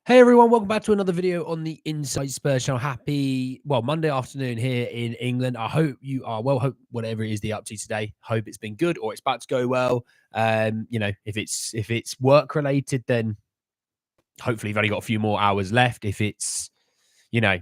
Hey everyone, welcome back to another video on the Inside Spurs channel. Happy, Monday afternoon here in England. I hope you are well. Hope whatever it is you're up to today, hope it's been good or it's about to go well. If it's work related, then hopefully you've only got a few more hours left. If it's, you know,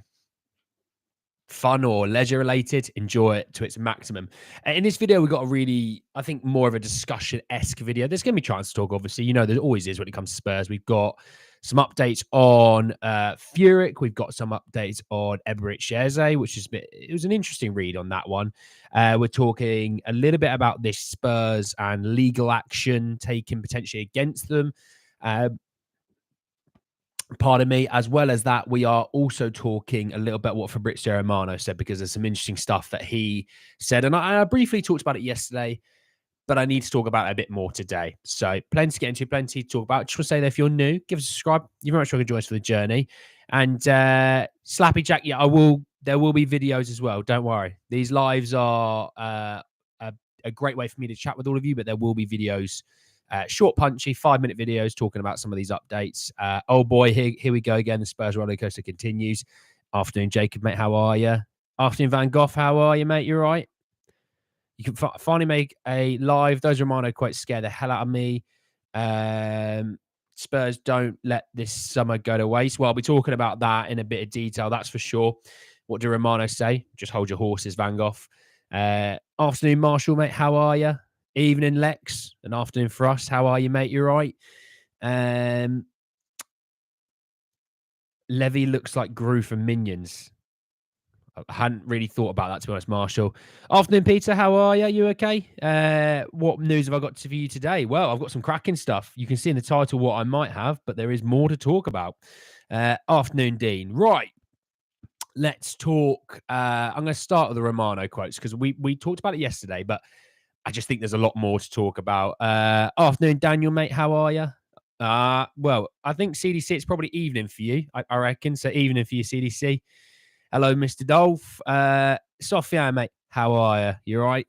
fun or leisure related, enjoy it to its maximum. In this video, we've got a really, I think, more of a discussion-esque video. There's going to be chance to talk, obviously. There always is when it comes to Spurs. We've got some updates on Furich. We've got some updates on Eze, which is it was an interesting read on that one. We're talking a little bit about this Spurs and legal action taken potentially against them. Pardon me. As well as that, we are also talking a little bit what Fabrizio Romano said, because there's some interesting stuff that he said. And I briefly talked about it yesterday, but I need to talk about it a bit more today. So plenty to get into, plenty to talk about. Just want to say that if you're new, give us a subscribe. You're very much welcome to join us for the journey. And Slappy Jack, yeah, there will be videos as well. Don't worry. These lives are a great way for me to chat with all of you, but there will be videos. Short, punchy, 5-minute videos talking about some of these updates. Oh boy, here we go again. The Spurs roller coaster continues. Afternoon, Jacob, mate. How are you? Afternoon, Van Gogh. How are you, mate? You all right? You can finally make a live. Those Romano quotes scare the hell out of me. Spurs don't let this summer go to waste. Well, I'll be talking about that in a bit of detail, that's for sure. What do Romano say? Just hold your horses, Van Gogh. Afternoon, Marshall, mate. How are you? Evening, Lex. And afternoon for us. How are you, mate? You right? Levy looks like Gru from Minions. I hadn't really thought about that, to be honest, Marshall. Afternoon, Peter. How are you? You okay? What news have I got for you today? Well, I've got some cracking stuff. You can see in the title what I might have, but there is more to talk about. Afternoon, Dean. Right. Let's talk. I'm going to start with the Romano quotes, because we talked about it yesterday, but I just think there's a lot more to talk about. Afternoon, Daniel, mate. How are you? Well, I think CDC, it's probably evening for you, I reckon. So evening for you, CDC. Hello, Mr. Dolph. Sophia, mate. How are you? You all right?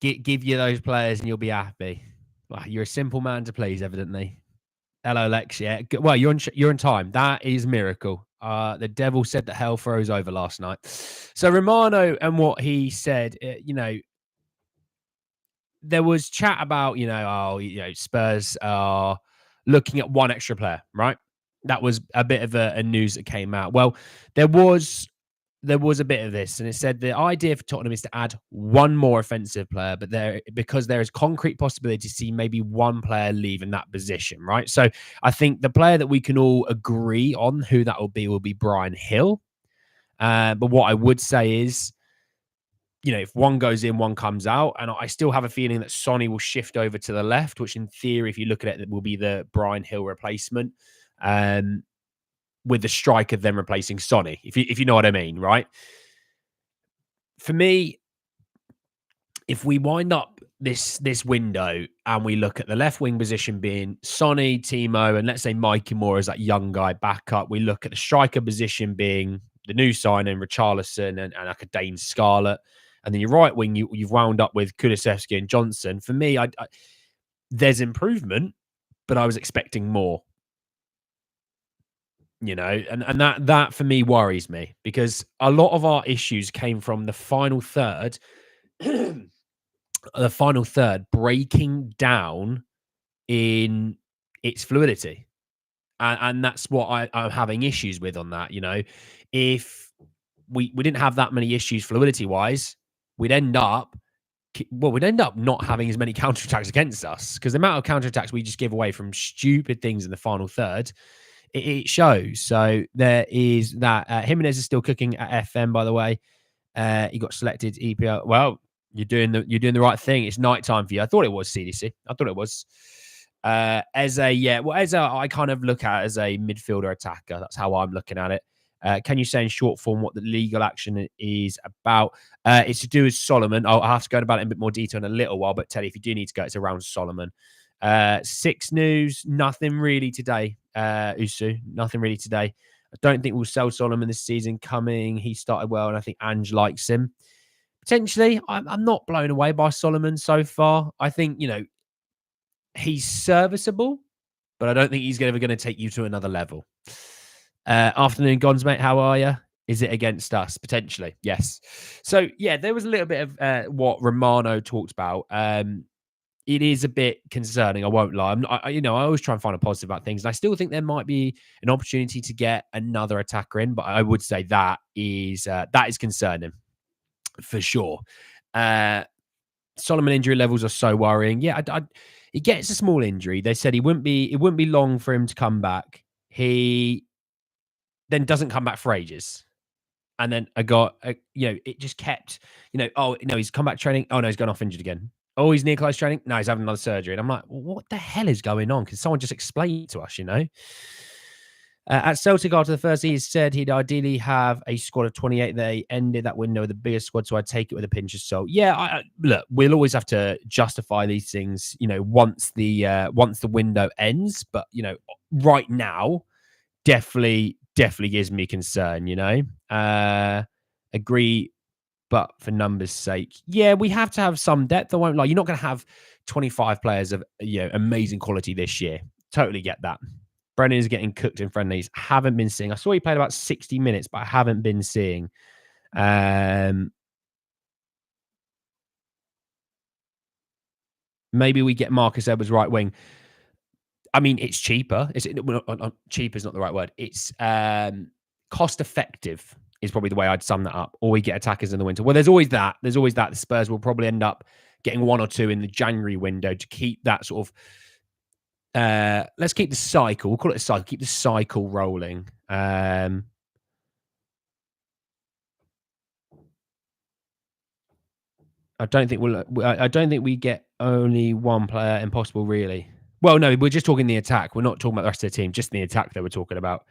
Give you those players and you'll be happy. Well, you're a simple man to please, evidently. Hello, Lex. Yeah. Well, you're in time. That is a miracle. The devil said that hell froze over last night. So Romano and what he said, there was chat about, Spurs are looking at one extra player, right? That was a bit of a news that came out. Well, there was a bit of this, and it said the idea for Tottenham is to add one more offensive player, but because there is concrete possibility to see maybe one player leave in that position, right? So I think the player that we can all agree on who that will be Bryan Hill. But what I would say is, if one goes in, one comes out. And I still have a feeling that Sonny will shift over to the left, which in theory, if you look at it, will be the Bryan Hill replacement, with the striker then replacing Sonny, if you know what I mean, right? For me, if we wind up this window and we look at the left wing position being Sonny, Timo, and let's say Mikey Moore as that young guy backup, we look at the striker position being the new signing, Richarlison, and like a Dane Scarlett. And then your right wing, you've wound up with Kulusevski and Johnson. For me, there's improvement, but I was expecting more. And that for me worries me, because a lot of our issues came from the final third, breaking down in its fluidity. And that's what I'm having issues with on that. If we didn't have that many issues fluidity wise, we'd end up not having as many counterattacks against us, because the amount of counterattacks we just give away from stupid things in the final third, it shows. So there is that. Jimenez is still cooking at FM, by the way. He got selected EPL. Well, you're doing the right thing. It's night time for you. I thought it was CDC. I thought it was. Eze, yeah. Well, Eze, I kind of look at as a midfielder attacker. That's how I'm looking at it. Can you say in short form what the legal action is about? It's to do with Solomon. I'll have to go about it in a bit more detail in a little while, but Teddy, if you do need to go, it's around Solomon. 6 news, nothing really today. Usu, nothing really today. I don't think we'll sell Solomon this season coming. He started well, and I think Ange likes him. Potentially, I'm not blown away by Solomon so far. I think, he's serviceable. but I don't think he's ever going to take you to another level. Afternoon, Gons, mate. How are you? Is it against us? Potentially, yes. So, yeah, there was a little bit of what Romano talked about. It is a bit concerning. I won't lie. I always try and find a positive about things, and I still think there might be an opportunity to get another attacker in. But I would say that is concerning for sure. Solomon injury levels are so worrying. Yeah, he gets a small injury. They said it wouldn't be long for him to come back. He then doesn't come back for ages. And then it just kept, oh, no, he's come back training. Oh, no, he's gone off injured again. Oh, he's near close training. No, he's having another surgery. And I'm like, well, what the hell is going on? Can someone just explain it to us? At Celtic after the first, he said he'd ideally have a squad of 28. They ended that window with the biggest squad, so I'd take it with a pinch of salt. Yeah, look, we'll always have to justify these things, once the window ends. But right now, definitely gives me concern. Agree, but for numbers' sake, yeah, we have to have some depth. I won't lie. You're not going to have 25 players of amazing quality this year. Totally get that. Brennan is getting cooked in friendlies. Haven't been seeing. I saw he played about 60 minutes, but I haven't been seeing. Maybe we get Marcus Edwards right wing. I mean, it's cheaper. Cheaper is not the right word. It's cost effective is probably the way I'd sum that up. Or we get attackers in the winter. Well, there's always that. The Spurs will probably end up getting one or two in the January window to keep that sort of. Let's keep the cycle. We'll call it a cycle. Keep the cycle rolling. I don't think we get only one player impossible, really. Well, no, we're just talking the attack. We're not talking about the rest of the team. Just the attack that we're talking about.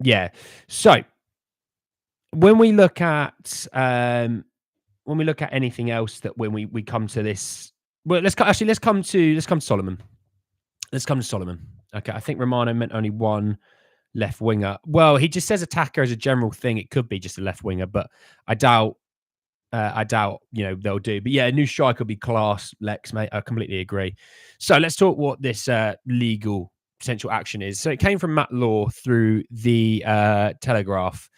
Yeah. So when we look at anything else that when we come to this, well, let's come to Solomon. Let's come to Solomon. Okay, I think Romano meant only one left winger. Well, he just says attacker as a general thing. It could be just a left winger, but I doubt. They'll do. But yeah, a new striker would be class, Lex, mate. I completely agree. So let's talk what this legal potential action is. So it came from Matt Law through the Telegraph.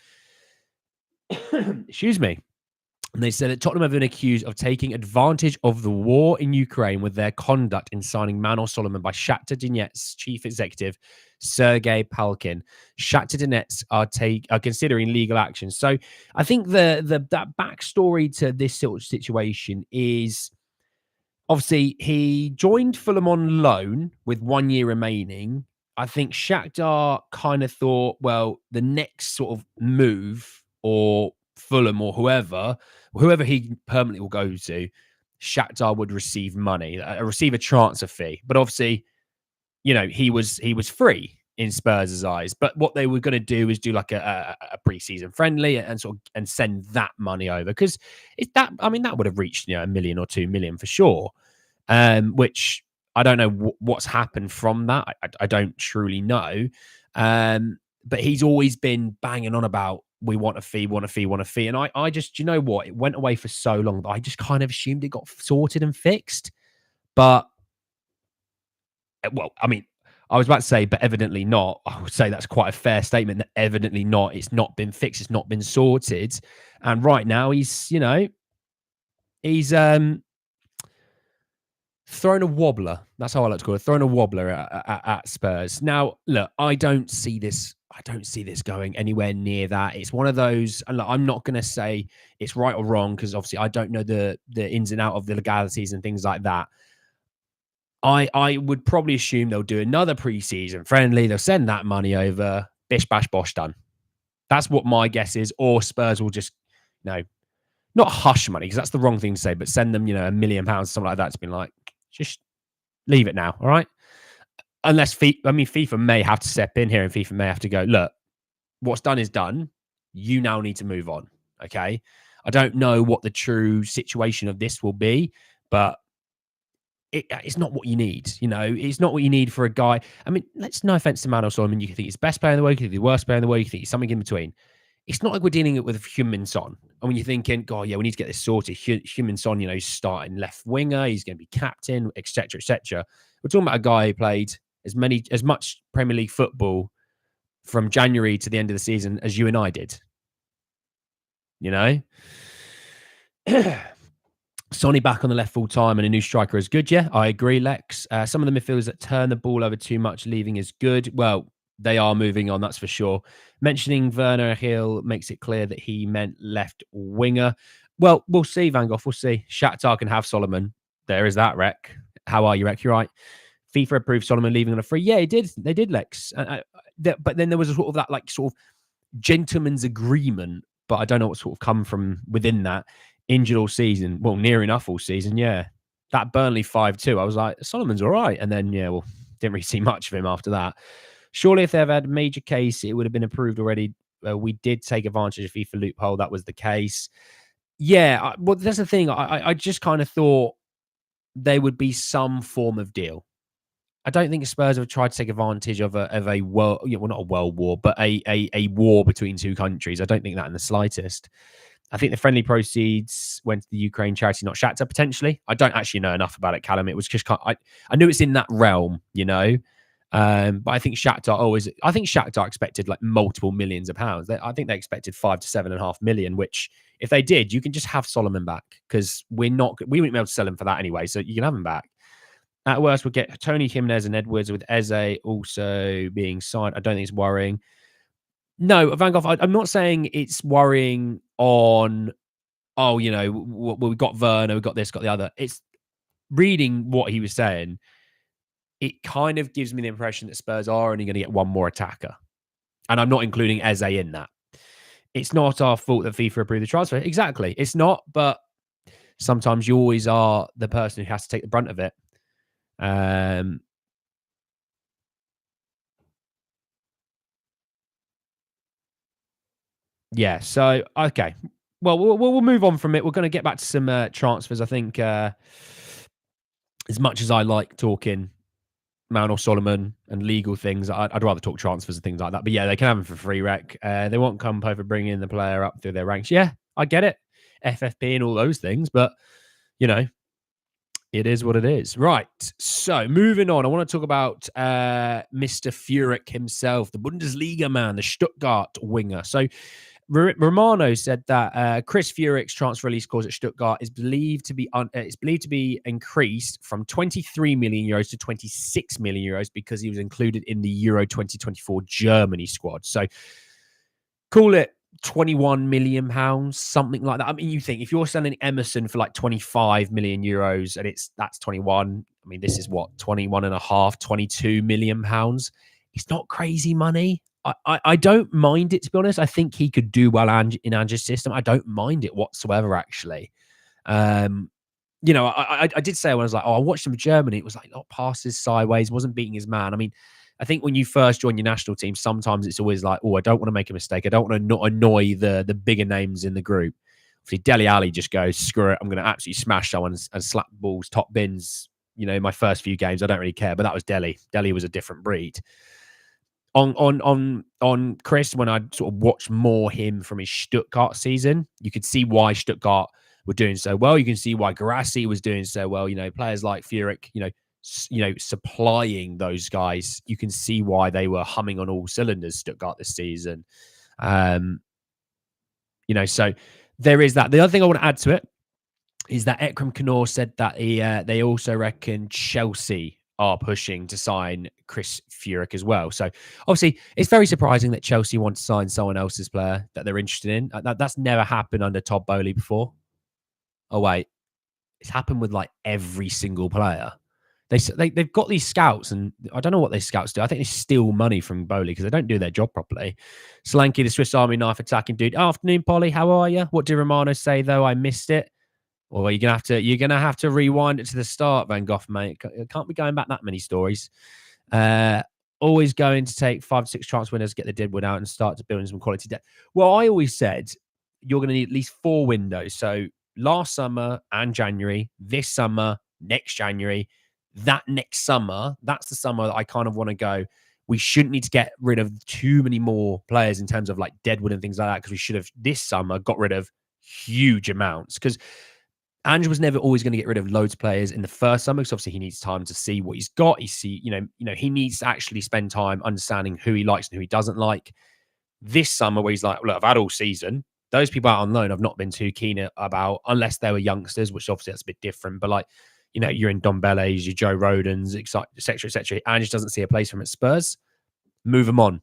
Excuse me. And they said that Tottenham have been accused of taking advantage of the war in Ukraine with their conduct in signing Manuel Solomon by Shakhtar Donetsk's chief executive, Sergei Palkin. Shakhtar Donetsk are considering legal action. So I think that backstory to this sort of situation is obviously he joined Fulham on loan with 1 year remaining. I think Shakhtar kind of thought, well, the next sort of move or Fulham or whoever he permanently will go to, Shakhtar would receive money, receive a transfer fee. But obviously, he was free in Spurs' eyes. But what they were going to do is do like a pre-season friendly and send that money over because that would have reached $1 million or $2 million for sure. Which I don't know what's happened from that. I don't truly know. But he's always been banging on about we want a fee. And I just, you know what? It went away for so long that I just kind of assumed it got sorted and fixed. But, well, I mean, I was about to say, but evidently not. I would say that's quite a fair statement that evidently not. It's not been fixed. It's not been sorted. And right now he's thrown a wobbler. That's how I like to call it. Thrown a wobbler at Spurs. Now, look, I don't see this going anywhere near that. It's one of those, and look, I'm not going to say it's right or wrong because obviously I don't know the ins and out of the legalities and things like that. I would probably assume they'll do another pre-season friendly. They'll send that money over. Bish, bash, bosh, done. That's what my guess is. Or Spurs will just, not hush money because that's the wrong thing to say, but send them, £1 million, something like that. To be like, just leave it now, all right? Unless FIFA may have to step in here and FIFA may have to go, look, what's done is done. You now need to move on, okay? I don't know what the true situation of this will be, but it's not what you need, It's not what you need for a guy. I mean, no offense to Manuel Solomon. You can think he's the best player in the world, you can think he's the worst player in the world, you can think he's something in between. it's not like we're dealing with Heung-Min Son. And when you're thinking, God, yeah, we need to get this sorted. Heung-Min Son, you know, he's starting left winger, he's going to be captain, etc., etc. We're talking about a guy who played as much Premier League football from January to the end of the season as you and I did. You know, Sonny back on the left full time and a new striker is good. Yeah, I agree, Lex. Some of the midfielders that turn the ball over too much, leaving is good. Well, they are moving on, that's for sure. Mentioning Werner Hill makes it clear that he meant left winger. Well, we'll see, Van Gogh. We'll see. Shakhtar can have Solomon. There is that, Rec. How are you, Rec? You're right. FIFA approved Solomon leaving on a free. Yeah, he did. They did, Lex. But then there was a sort of that, like, sort of gentleman's agreement, but I don't know what sort of come from within that. Injured all season. Well, near enough all season, yeah. That Burnley 5-2, I was like, Solomon's all right. And then, yeah, well, didn't really see much of him after that. Surely if they've had a major case, it would have been approved already. We did take advantage of FIFA loophole. That was the case. Yeah, well, that's the thing. I just kind of thought there would be some form of deal. I don't think Spurs have tried to take advantage of a world, well, not a world war, but a war between two countries. I don't think that in the slightest. I think the friendly proceeds went to the Ukraine charity, not Shakhtar, potentially. I don't actually know enough about it, Callum. It was just I knew it's in that realm, you know. But I think Shakhtar expected like multiple millions of pounds. I think they expected 5 to 7.5 million, which if they did, you can just have Solomon back because we wouldn't be able to sell him for that anyway. So you can have him back. At worst, we'll get Tony Jimenez and Edwards with Eze also being signed. I don't think it's worrying. No, Van Gogh, I'm not saying it's worrying on, oh, you know, we got Werner, we got this, got the other. It's reading what he was saying. It kind of gives me the impression that Spurs are only going to get one more attacker. And I'm not including Eze in that. It's not our fault that FIFA approved the transfer. Exactly. It's not, but sometimes you always are the person who has to take the brunt of it. Yeah, so, okay. Well, we'll move on from it. We're going to get back to some transfers. I think as much as I like talking Manuel Solomon and legal things, I'd rather talk transfers and things like that. But yeah, they can have him for free, Rec. They won't come over bringing the player up through their ranks. Yeah, I get it. FFP and all those things. But, you know, it is what it is. Right. So moving on, I want to talk about Mr. Furich himself, the Bundesliga man, the Stuttgart winger. So Romano said that Chris Furich's transfer release clause at Stuttgart is believed to be increased from 23 million euros to 26 million euros because he was included in the Euro 2024 Germany squad. So call it 21 million pounds, something like that. I mean, you think if you're selling Emerson for like 25 million euros and that's 21, I mean, this is what, 21 and a half, 22 million pounds. It's not crazy money. I don't mind it, to be honest. I think he could do well in Ange's system. I don't mind it whatsoever, actually. You know, I did say when I was like, oh, I watched him in Germany, it was like, not passes sideways, wasn't beating his man. I mean, I think when you first join your national team, sometimes it's always like, oh, I don't want to make a mistake. I don't want to not annoy the bigger names in the group. If Dele Alli just goes, screw it, I'm going to absolutely smash someone and slap balls, top bins. You know, my first few games, I don't really care. But that was Dele. Dele was a different breed. On Chris, when I sort of watched more him from his Stuttgart season, you could see why Stuttgart were doing so well. You can see why Guirassy was doing so well. You know, players like Furich, you know, supplying those guys. You can see why they were humming on all cylinders, Stuttgart, this season. You know, so there is that. The other thing I want to add to it is that Ekrem Kanor said that they also reckon Chelsea are pushing to sign Chris Furich as well. So obviously it's very surprising that Chelsea want to sign someone else's player that they're interested in. That's never happened under Todd Bowley before. Oh wait, it's happened with like every single player. They've got these scouts, and I don't know what these scouts do. I think they steal money from Bowley because they don't do their job properly. Solanke, the Swiss Army knife attacking dude. Afternoon, Polly. How are you? What did Romano say though? I missed it. Well, you're gonna have to rewind it to the start, Van Gogh, mate. It can't be going back that many stories. Always going to take 5 to 6 chance winners, get the deadwood out, and start to build some quality depth. Well, I always said you're going to need at least 4 windows. So last summer and January, this summer, next January, that next summer. That's the summer that I kind of want to go. We shouldn't need to get rid of too many more players in terms of like deadwood and things like that, because we should have this summer got rid of huge amounts. Because Ange was never always going to get rid of loads of players in the first summer, because obviously he needs time to see what he's got. He needs to actually spend time understanding who he likes and who he doesn't like. This summer, where he's like, look, I've had all season. Those people out on loan I've not been too keen about, unless they were youngsters, which obviously that's a bit different. But like, you're in Dombele's, your Joe Rodens, et cetera, et cetera. Ange doesn't see a place for him at Spurs. Move him on.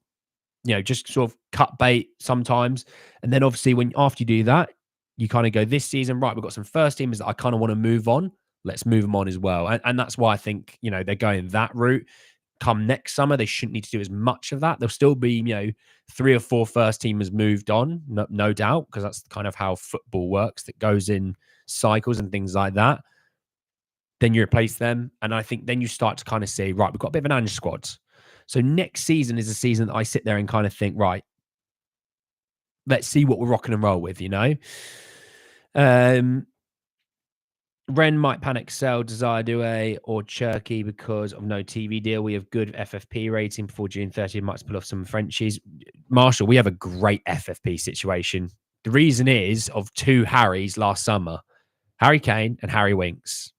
Just sort of cut bait sometimes. And then obviously after you do that, you kind of go, this season, right, we've got some first teamers that I kind of want to move on. Let's move them on as well. And that's why I think, they're going that route. Come next summer, they shouldn't need to do as much of that. There'll still be, 3 or 4 first teamers moved on, no doubt, because that's kind of how football works. That goes in cycles and things like that. Then you replace them. And I think then you start to kind of say, right, we've got a bit of an Ange squad. So next season is a season that I sit there and kind of think, right, let's see what we're rocking and roll with, Ren might panic sell Desire Douay or Cherky because of no TV deal. We have good FFP rating before June 30th. Might pull off some Frenchies. Marshall, we have a great FFP situation. The reason is of 2 Harrys last summer, Harry Kane and Harry Winks.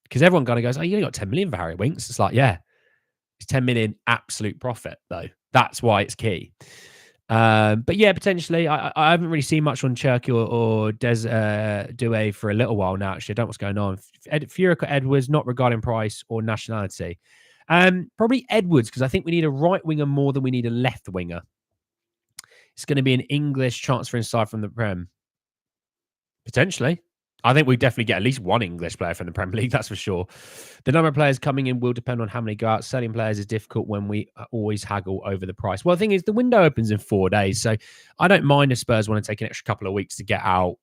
Because everyone kind of goes, oh, you only got 10 million for Harry Winks. It's like, yeah, it's 10 million absolute profit, though. That's why it's key. But yeah, potentially. I haven't really seen much on Cherky or Douay for a little while now, actually. I don't know what's going on. Furich or Edwards, not regarding price or nationality. Probably Edwards, because I think we need a right winger more than we need a left winger. It's going to be an English transfer inside from the Prem. Potentially. I think we definitely get at least one English player from the Premier League, that's for sure. The number of players coming in will depend on how many go out. Selling players is difficult when we always haggle over the price. Well, the thing is, the window opens in 4 days, so I don't mind if Spurs want to take an extra couple of weeks to get out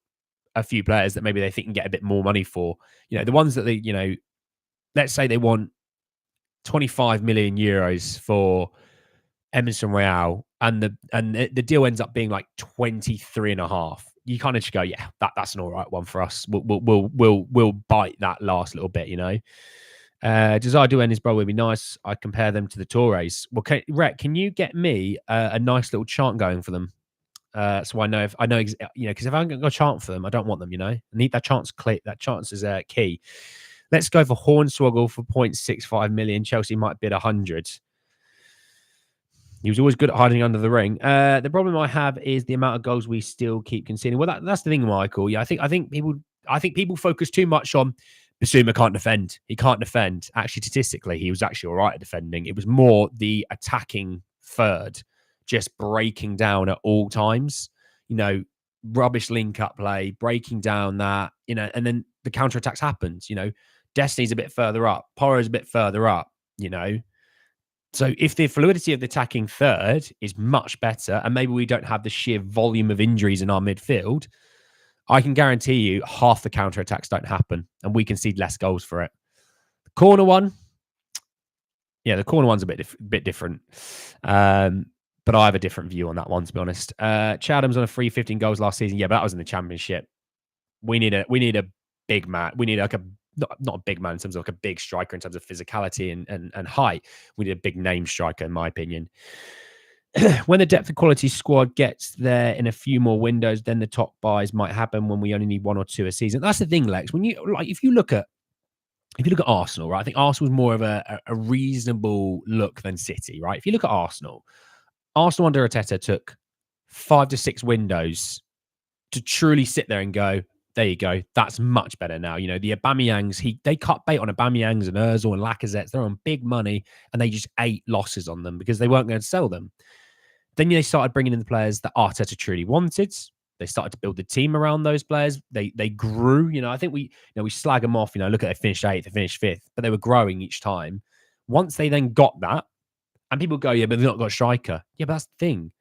a few players that maybe they think can get a bit more money for. The ones that they, let's say they want 25 million euros for Emerson Royale, and the deal ends up being like 23.5. You kind of just go, yeah, that's an all right one for us. We'll bite that last little bit, Desire Douay and his brother would be nice. I compare them to the Torres. Well, Rhett, can you get me a nice little chant going for them? So I know because if I haven't got a chant for them, I don't want them. I need that chance clear. That chance is key. Let's go for Hornswoggle for 0.65 million. Chelsea might bid 100. He was always good at hiding under the ring. The problem I have is the amount of goals we still keep conceding. Well, that's the thing, Michael. Yeah, I think people focus too much on Bissouma can't defend. He can't defend. Actually, statistically, he was actually all right at defending. It was more the attacking third, just breaking down at all times. Rubbish link-up play, breaking down that, and then the counter-attacks happens. Destiny's a bit further up. Porro's a bit further up, So if the fluidity of the attacking third is much better, and maybe we don't have the sheer volume of injuries in our midfield, I can guarantee you half the counter-attacks don't happen, and we concede less goals for it. The corner one, yeah, the corner one's a bit different. But I have a different view on that one, to be honest. Chadham's on a free 15 goals last season. Yeah, but that was in the Championship. We need a big man. We need like not a big man in terms of like a big striker in terms of physicality and height. We need a big name striker, in my opinion. When the depth and quality squad gets there in a few more windows, then the top buys might happen when we only need 1 or 2 a season. That's the thing, Lex. When if you look at Arsenal, right? I think Arsenal is more of a reasonable look than City, right? If you look at Arsenal under Arteta took 5 to 6 windows to truly sit there and go, there you go. That's much better now. The Aubameyangs, they cut bait on Aubameyangs and Ozil and Lacazettes. They're on big money, and they just ate losses on them because they weren't going to sell them. Then they started bringing in the players that Arteta truly wanted. They started to build the team around those players. They grew. I think we slag them off. Look at they finished 8th, they finished 5th, but they were growing each time. Once they then got that, and people go, yeah, but they've not got a striker. Yeah, but that's the thing.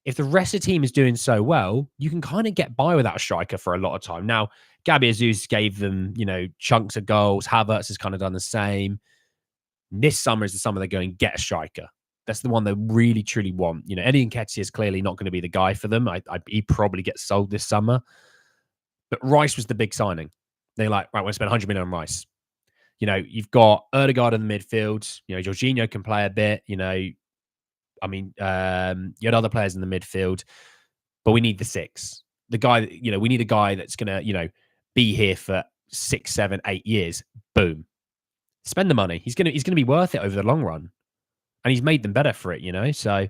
If the rest of the team is doing so well, you can kind of get by without a striker for a lot of time. Now, Gabby Jesus gave them, chunks of goals. Havertz has kind of done the same. This summer is the summer they're going to get a striker. That's the one they really, truly want. Eddie Nketiah is clearly not going to be the guy for them. He probably gets sold this summer. But Rice was the big signing. They're like, right, we're going to spend 100 million on Rice. You've got Erdegaard in the midfield. Jorginho can play a bit. I mean, you had other players in the midfield, but we need the six. The guy, we need a guy that's gonna, be here for 6, 7, 8 years. Boom, spend the money. He's gonna be worth it over the long run, and he's made them better for it. So,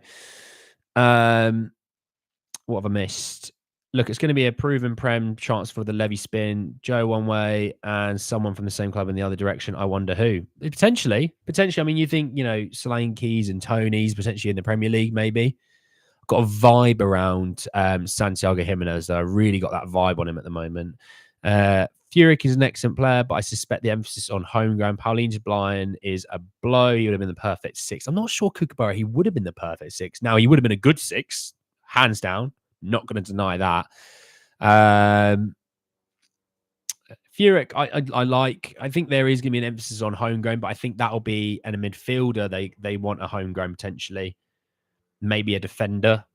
what have I missed? Look, it's going to be a proven Prem chance for the Levy spin. Joe one way and someone from the same club in the other direction. I wonder who. Potentially. I mean, you think, Solanke's and Tony's potentially in the Premier League, maybe. Got a vibe around Santiago Jimenez. I really got that vibe on him at the moment. Furich is an excellent player, but I suspect the emphasis on homegrown. Paulinho Blind is a blow. He would have been the perfect six. I'm not sure Kookaburra, he would have been the perfect six. Now, he would have been a good six, hands down. Not going to deny that. Furich, I like. I think there is going to be an emphasis on homegrown, but I think that'll be a midfielder. They want a homegrown potentially. Maybe a defender.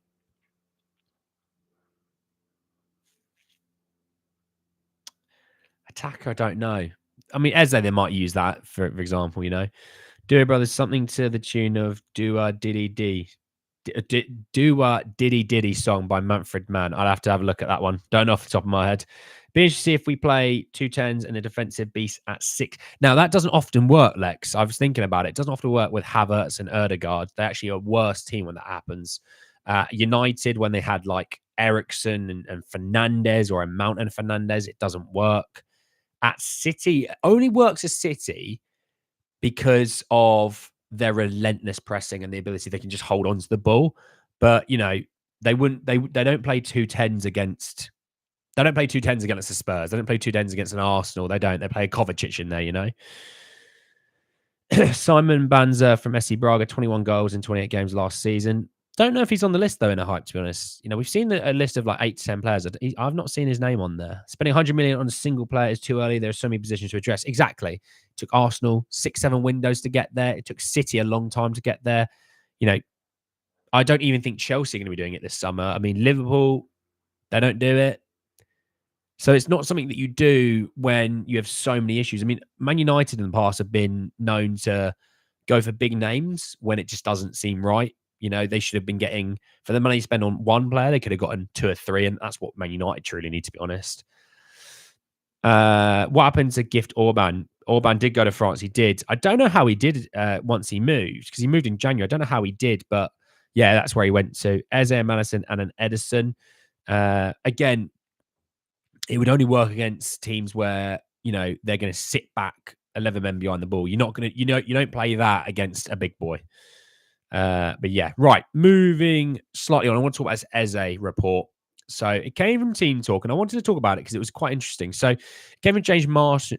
Attacker, I don't know. I mean, Eze, they might use that, for example, Do Brothers, something to the tune of Do Diddy D. Do Diddy Diddy song by Manfred Mann. I'll have to have a look at that one. Don't know off the top of my head. Be interested to see if we play 2 10s and a defensive beast at 6. Now, that doesn't often work, Lex. I was thinking about it. It doesn't often work with Havertz and Erdegaard. They're actually a worse team when that happens. United, when they had like Ericsson and Fernandez or a Mount and Fernandez, it doesn't work. At City, it only works at City because of their relentless pressing and the ability they can just hold on to the ball. But they don't play 2 10s against. They don't play 2 10s against the Spurs. They don't play 2 10s against an Arsenal. They don't. They play a Kovacic in there. Simon Banza from SC Braga, 21 goals in 28 games last season. Don't know if he's on the list though in a hype. To be honest, we've seen a list of like 8 to 10 players. I've not seen his name on there. Spending 100 million on a single player is too early. There are so many positions to address. Exactly. It took Arsenal 6, 7 windows to get there. It took City a long time to get there. I don't even think Chelsea are going to be doing it this summer. I mean, Liverpool, they don't do it. So it's not something that you do when you have so many issues. I mean, Man United in the past have been known to go for big names when it just doesn't seem right. They should have been getting, for the money you spend on one player, they could have gotten 2 or 3, and that's what Man United truly need, to be honest. What happened to Gift Orban? Orban did go to France. He did. I don't know how he did once he moved, because he moved in January. I don't know how he did, but yeah, that's where he went to. Eze, Madison, and an Edison. Again, it would only work against teams where, they're going to sit back 11 men behind the ball. You're not going to, you don't play that against a big boy. But yeah, right. Moving slightly on, I want to talk about this Eze report. So it came from Team Talk, and I wanted to talk about it because it was quite interesting. So Kevin James Marsh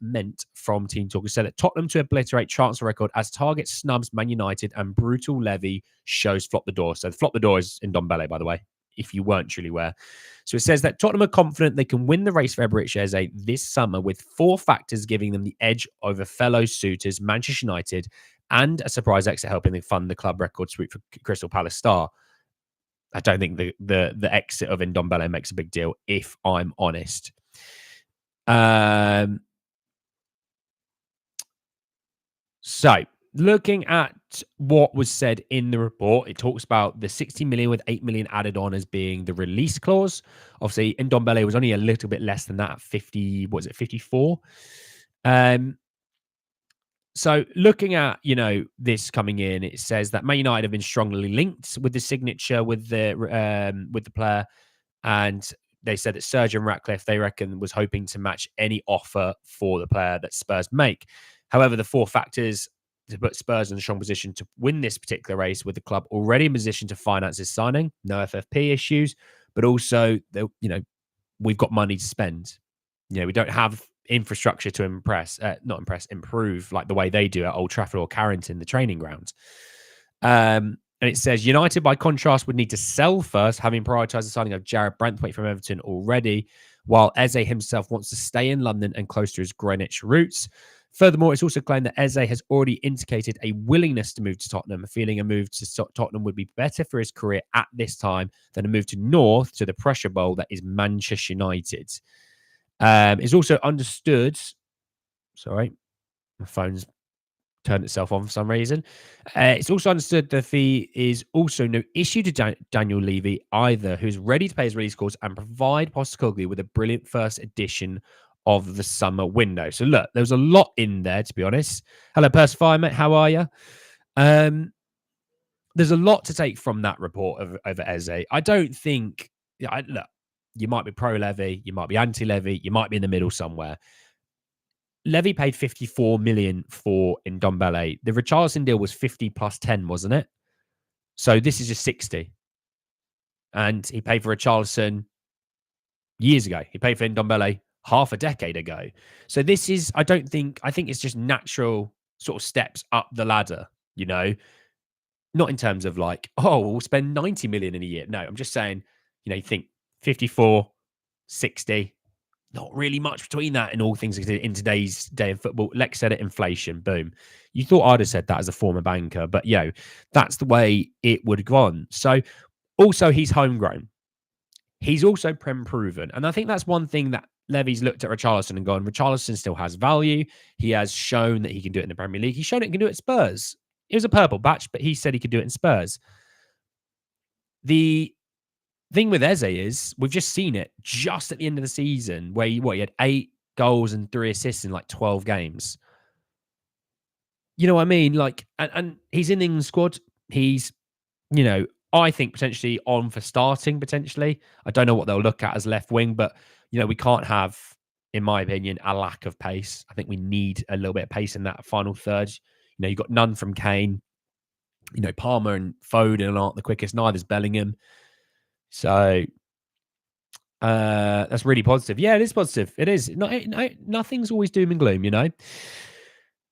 meant from Team Talk said that Tottenham to obliterate transfer record as target snubs Man United and brutal Levy shows flop the door. So the flop the door is in Ndombele, by the way, if you weren't truly aware. So it says that Tottenham are confident they can win the race for Fabrizio Eze this summer, with 4 factors giving them the edge over fellow suitors Manchester United and a surprise exit helping them fund the club record sweep for Crystal Palace star. I don't think the exit of Ndombele makes a big deal, if I'm honest. So looking at what was said in the report, it talks about the 60 million with 8 million added on as being the release clause. Obviously, Ndombele was only a little bit less than that, 50, what was it, 54? So looking at, this coming in, it says that Man United have been strongly linked with the signature with the player. And they said that Sergeant Ratcliffe, they reckon, was hoping to match any offer for the player that Spurs make. However, the 4 factors to put Spurs in a strong position to win this particular race, with the club already in position to finance his signing, no FFP issues, but also, we've got money to spend. We don't have infrastructure to improve like the way they do at Old Trafford or Carrington, the training grounds. And it says United, by contrast, would need to sell first, having prioritised the signing of Jared Branthwaite from Everton already, while Eze himself wants to stay in London and close to his Greenwich roots. Furthermore, it's also claimed that Eze has already indicated a willingness to move to Tottenham, feeling a move to Tottenham would be better for his career at this time than a move to North to the pressure bowl that is Manchester United. It's also understood. Sorry. My phone's turned itself on for some reason. It's also understood the fee is also no issue to Daniel Levy either, who's ready to pay his release clause and provide Postecoglou with a brilliant first edition of the summer window. So look, there was a lot in there, to be honest. Hello, Persify, mate. How are you? There's a lot to take from that report over Eze. I don't think, look, you might be pro-Levy, you might be anti-Levy, you might be in the middle somewhere. Levy paid 54 million for Ndombele. The Richarlison deal was 50 plus 10, wasn't it? So this is just 60. And he paid for Richarlison years ago. He paid for Ndombele half a decade ago. So this is, I think it's just natural sort of steps up the ladder, you know? Not in terms of like, oh, we'll spend 90 million in a year. No, I'm just saying, you think 54, 60, not really much between that in all things in today's day of football. Lex said it, inflation, boom. You thought I'd have said that as a former banker, but that's the way it would have gone. So also he's homegrown. He's also Prem proven. And I think that's one thing that Levy's looked at Richarlison and gone, Richarlison still has value. He has shown that he can do it in the Premier League. He's shown it he can do it at Spurs. It was a purple patch, but he said he could do it in Spurs. The thing with Eze is we've just seen it just at the end of the season where he had 8 goals and 3 assists in like 12 games. You know what I mean? Like, and he's in the England squad. He's, I think potentially on for starting potentially. I don't know what they'll look at as left wing, but we can't have, in my opinion, a lack of pace. I think we need a little bit of pace in that final third. You've got none from Kane. Palmer and Foden aren't the quickest. Neither's Bellingham. So that's really positive. Yeah, it is positive. It is. Nothing's always doom and gloom,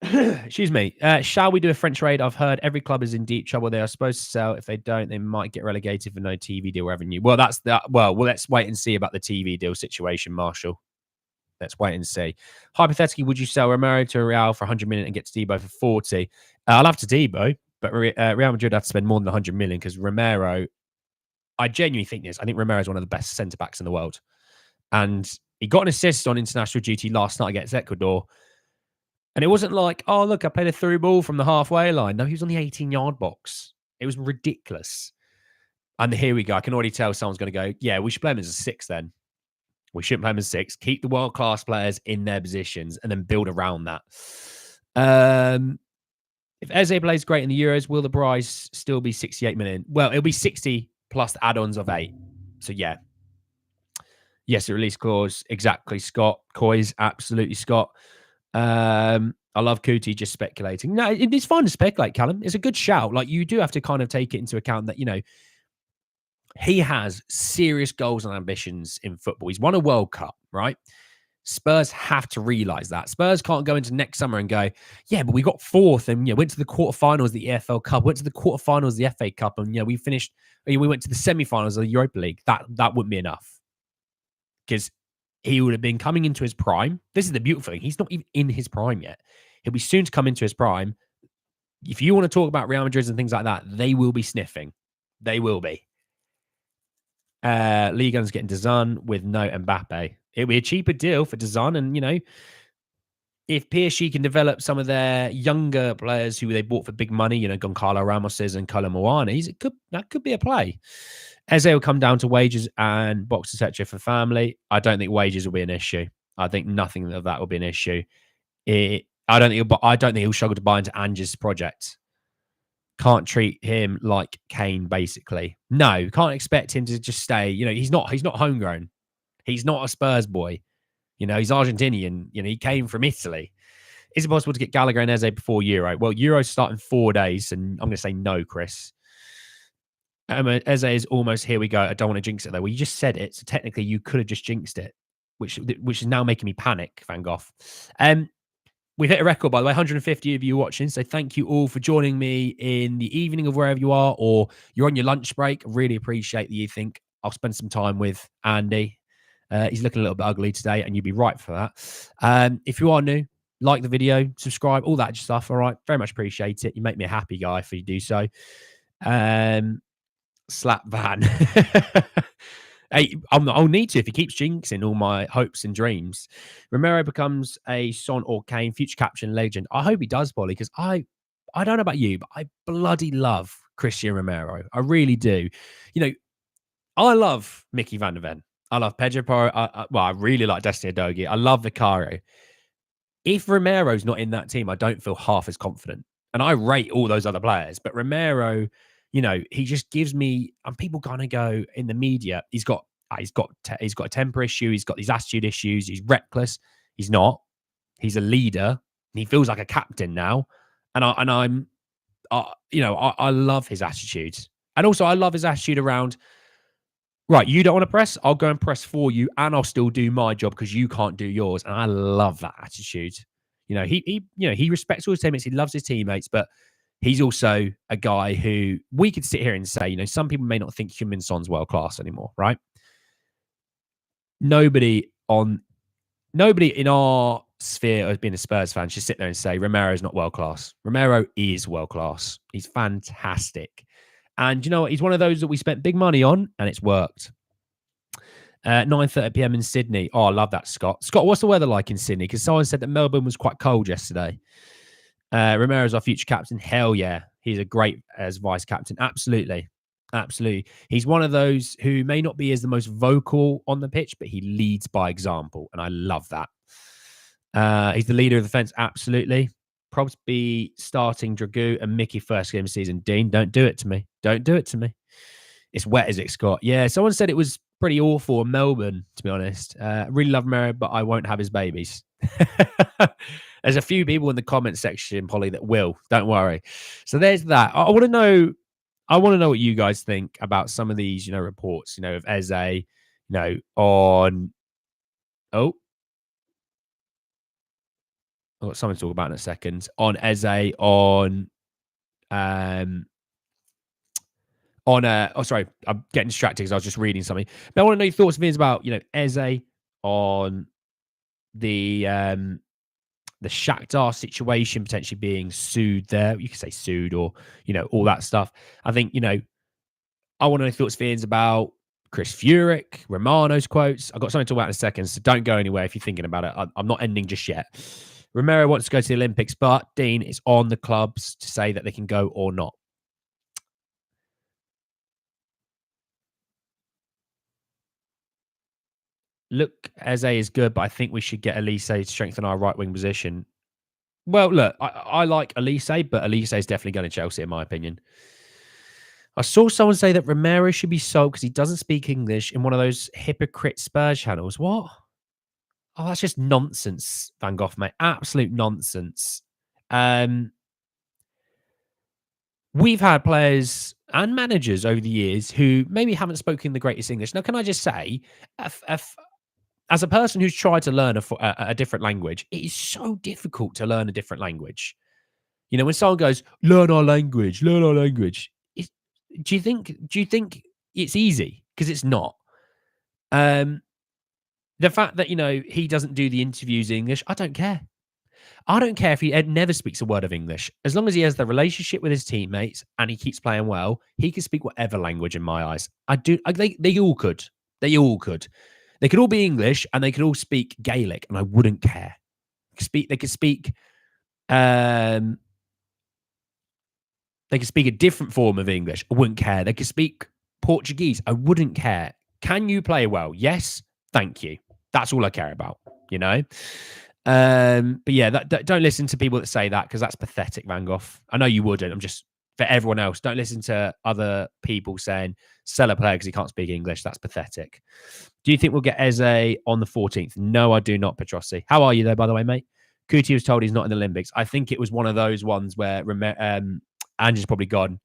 Excuse me. Shall we do a French raid? I've heard every club is in deep trouble. They are supposed to sell. If they don't, they might get relegated for no TV deal revenue. Well, that's that. Well, let's wait and see about the TV deal situation, Marshall. Let's wait and see. Hypothetically, would you sell Romero to Real for 100 million and get to Debo for 40? I'll have to Debo, but Real Madrid have to spend more than 100 million because Romero, I genuinely think this. I think Romero is one of the best centre backs in the world. And he got an assist on international duty last night against Ecuador. And it wasn't like, oh, look, I played a through ball from the halfway line. No, he was on the 18-yard box. It was ridiculous. And here we go. I can already tell someone's going to go, yeah, we should play him as a 6 then. We shouldn't play him as 6. Keep the world-class players in their positions and then build around that. If Eze plays great in the Euros, will the price still be 68 million? Well, it'll be 60 plus add-ons of 8. So, yeah. Yes, the release clause. Exactly, Scott. Coys, absolutely, Scott. I love Kuti just speculating. No, it's fine to speculate, Callum. It's a good shout. Like, you do have to kind of take it into account that, he has serious goals and ambitions in football. He's won a World Cup, right? Spurs have to realize that. Spurs can't go into next summer and go, yeah, but we got 4th and went to the quarterfinals of the EFL Cup, went to the quarterfinals of the FA Cup, and we finished. We went to the semi-finals of the Europa League. That wouldn't be enough because he would have been coming into his prime. This is the beautiful thing. He's not even in his prime yet. He'll be soon to come into his prime. If you want to talk about Real Madrid and things like that, they will be sniffing. They will be. Ligon's getting DAZN with no Mbappe. It'll be a cheaper deal for DAZN, and if PSG can develop some of their younger players who they bought for big money, Goncalo Ramoses and Kolo Muani's, that could be a play. Eze will come down to wages and box etc. for family. I don't think wages will be an issue. I think nothing of that will be an issue. I don't think he'll struggle to buy into Ange's project. Can't treat him like Kane, basically. No, can't expect him to just stay. He's not homegrown. He's not a Spurs boy. He's Argentinian. He came from Italy. Is it possible to get Gallagher and Eze before Euro? Well, Euro's starting 4 days, and I'm going to say no, Chris. Eze is almost here we go. I don't want to jinx it, though. Well, you just said it, so technically you could have just jinxed it, which is now making me panic, Van Gogh. We've hit a record, by the way, 150 of you watching. So thank you all for joining me in the evening of wherever you are, or you're on your lunch break. Really appreciate that you think I'll spend some time with Andy. He's looking a little bit ugly today, and you'd be right for that. If you are new, like the video, subscribe, all that stuff. All right. Very much appreciate it. You make me a happy guy if you do so. Slap Van. Hey, I'll need to if he keeps jinxing all my hopes and dreams. Romero becomes a Son or Kane future captain legend. I hope he does, Polly, because I don't know about you, but I bloody love Christian Romero. I really do. You know, I love Mickey Van der Ven. I love Pedro Porro. I really like Destiny Udogie. I love Vicario. If Romero's not in that team, I don't feel half as confident. And I rate all those other players, but Romero, he just gives me. And people kind of go in the media. He's got a temper issue. He's got these attitude issues. He's reckless. He's not. He's a leader. He feels like a captain now. I love his attitude, and also I love his attitude around. Right, you don't want to press? I'll go and press for you, and I'll still do my job because you can't do yours. And I love that attitude. He respects all his teammates. He loves his teammates, but he's also a guy who we could sit here and say, some people may not think Heung-Min Son's world class anymore, right? Nobody in our sphere of being a Spurs fan should sit there and say Romero's not world class. Romero is world class. He's fantastic. And you know what? He's one of those that we spent big money on, and it's worked. 9:30 p.m. in Sydney. Oh, I love that, Scott. Scott, what's the weather like in Sydney? Because someone said that Melbourne was quite cold yesterday. Romero's our future captain. Hell yeah. He's a great as vice captain. Absolutely. Absolutely. He's one of those who may not be as the most vocal on the pitch, but he leads by example. And I love that. He's the leader of the fence. Absolutely. Probs be starting Dragoo and Mickey first game of season. Dean, don't do it to me. Don't do it to me. It's wet, is it, Scott? Yeah, someone said it was pretty awful in Melbourne, to be honest. Really love Romero, but I won't have his babies. There's a few people in the comment section, Polly, that will. Don't worry. So there's that. I want to know what you guys think about some of these, reports, of Eze, on... Oh, I've got something to talk about in a second. On Eze, sorry, I'm getting distracted because I was just reading something. But I want to know your thoughts and feelings about, Eze on the Shakhtar situation potentially being sued there. You could say sued or, all that stuff. I think, I want to know your thoughts and feelings about Chris Furich, Romano's quotes. I've got something to talk about in a second, so don't go anywhere if you're thinking about it. I'm not ending just yet. Romero wants to go to the Olympics, but Dean, it's on the clubs to say that they can go or not. Look, Eze is good, but I think we should get Elise to strengthen our right wing position. Well, look, I like Elise, but Elise is definitely going to Chelsea, in my opinion. I saw someone say that Romero should be sold because he doesn't speak English in one of those hypocrite Spurs channels. What? Oh, that's just nonsense, Van Gogh, mate. Absolute nonsense. We've had players and managers over the years who maybe haven't spoken the greatest English. Now, can I just say, as a person who's tried to learn a different language, it is so difficult to learn a different language. When someone goes, learn our language, do you think it's easy? Because it's not. The fact that, he doesn't do the interviews in English, I don't care. I don't care if he never speaks a word of English. As long as he has the relationship with his teammates and he keeps playing well, he can speak whatever language in my eyes. They all could. They all could. They could all be English and they could all speak Gaelic and I wouldn't care. They could speak a different form of English. I wouldn't care. They could speak Portuguese. I wouldn't care. Can you play well? Yes. Thank you. That's all I care about, But yeah, don't listen to people that say that because that's pathetic, Van Gogh. I know you wouldn't. I'm just, for everyone else, don't listen to other people saying sell a player because he can't speak English. That's pathetic. Do you think we'll get Eze on the 14th? No, I do not, Petrossi. How are you though, by the way, mate? Kuti was told he's not in the Olympics. I think it was one of those ones where Ange's probably gone,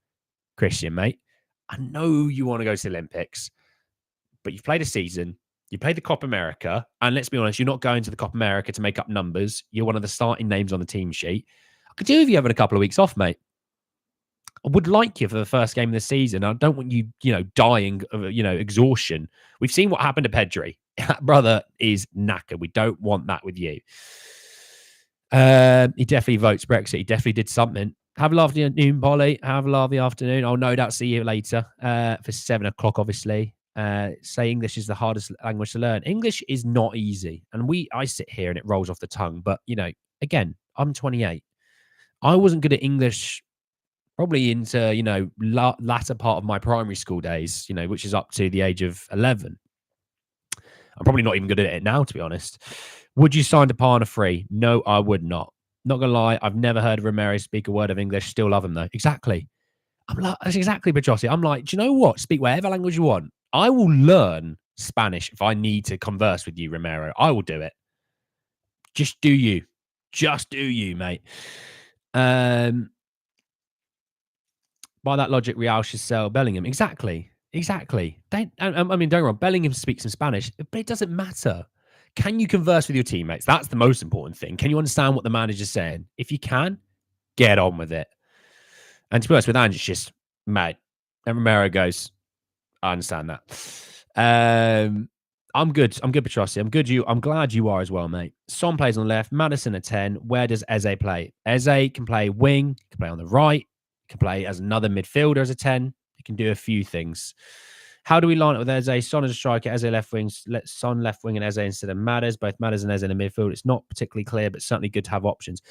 Christian, mate, I know you want to go to the Olympics, but you've played a season. You played the Copa America, and let's be honest, you're not going to the Copa America to make up numbers. You're one of the starting names on the team sheet. I could do with you having a couple of weeks off, mate. I would like you for the first game of the season. I don't want you, dying of, exhaustion. We've seen what happened to Pedri. That brother is knackered. We don't want that with you. He definitely votes Brexit. He definitely did something. Have a lovely afternoon, Polly. Have a lovely afternoon. I'll no doubt see you later for 7 o'clock, obviously. say English is the hardest language to learn. English is not easy. And I sit here and it rolls off the tongue. But, again, I'm 28. I wasn't good at English probably into, latter part of my primary school days, which is up to the age of 11. I'm probably not even good at it now, to be honest. Would you sign Depana free? No, I would not. Not gonna lie, I've never heard Romero speak a word of English. Still love him though. Exactly. I'm like, that's exactly Bajossi. I'm like, do you know what? Speak whatever language you want. I will learn Spanish if I need to converse with you, Romero. I will do it. Just do you. Just do you, mate. By that logic, Real should sell Bellingham. Exactly. Exactly. Don't get wrong. Bellingham speaks some Spanish, but it doesn't matter. Can you converse with your teammates? That's the most important thing. Can you understand what the manager's saying? If you can, get on with it. And to be honest with Ange, it's just, mate. And Romero goes, I understand that. I'm good. I'm good, Petrossi. I'm glad you are as well, mate. Son plays on the left. Madison at 10. Where does Eze play? Eze can play wing. He can play on the right. He can play as another midfielder as a 10. He can do a few things. How do we line it with Eze? Son as a striker, Eze left wing, let Son left wing and Eze instead of Madders. Both Madders and Eze in the midfield. It's not particularly clear, but certainly good to have options.